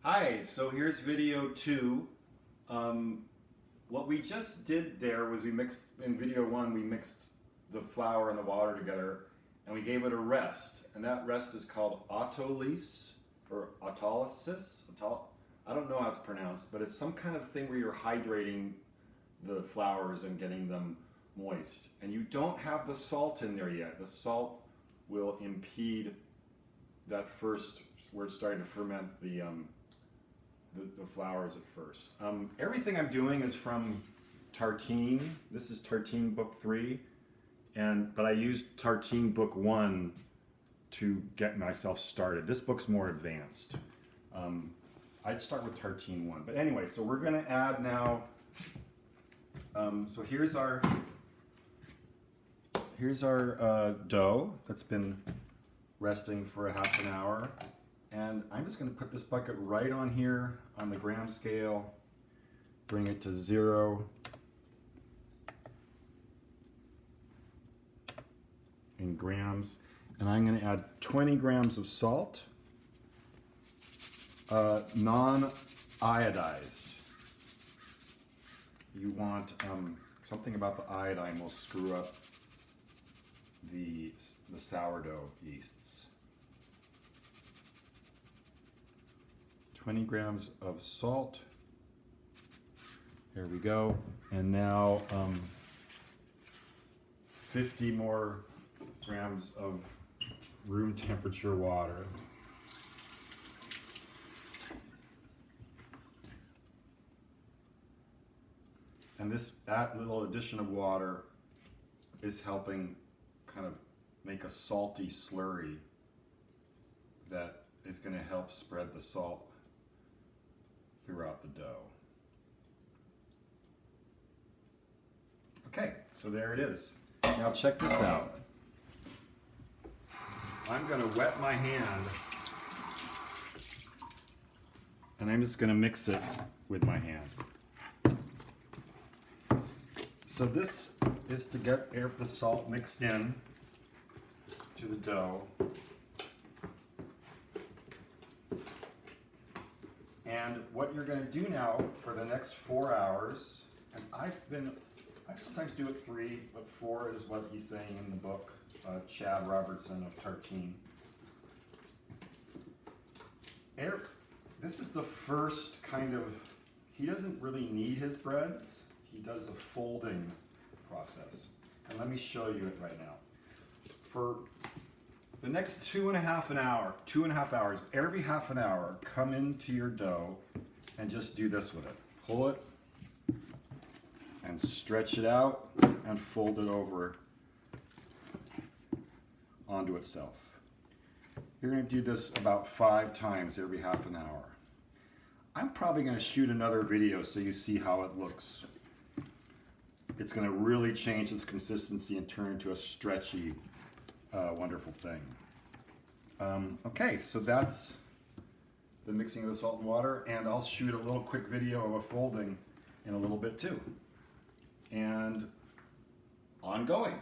Hi, so here's video 2. What we just did there was we mixed, in video 1, we mixed the flour and the water together and we gave it a rest. And that rest is called autolysis or autolysis. I don't know how it's pronounced, but it's some kind of thing where you're hydrating the flours and getting them moist. And you don't have the salt in there yet. The salt will impede that first, where it's starting to ferment the flours at first. Everything I'm doing is from Tartine. This is Tartine book 3, but I used Tartine book 1 to get myself started. This book's more advanced. I'd start with Tartine 1. But anyway, so we're going to add now, so here's our dough that's been resting for a half an hour. And I'm just going to put this bucket right on here on the gram scale, bring it to 0. In grams. And I'm going to add 20 grams of salt, non-iodized. You want something about the iodine will screw up the sourdough yeasts. 20 grams of salt. There we go. And now 50 more grams of room temperature water. And that little addition of water is helping kind of make a salty slurry that is going to help spread the salt throughout the dough. Okay, so there it is. Now check this out. I'm going to wet my hand and I'm just going to mix it with my hand. So this is to get the salt mixed in to the dough. And what you're going to do now for the next 4 hours, and I sometimes do it 3, but 4 is what he's saying in the book, Chad Robertson of Tartine. This is the first kind of, he doesn't really knead his breads, he does a folding process. And let me show you it right now. For the next 2.5 hours, every half an hour, come into your dough and just do this with it. Pull it and stretch it out and fold it over onto itself. You're going to do this about 5 times every half an hour. I'm probably going to shoot another video so you see how it looks. It's going to really change its consistency and turn into a stretchy, wonderful thing. Okay, so that's the mixing of the salt and water, and I'll shoot a little quick video of a folding in a little bit too. And ongoing.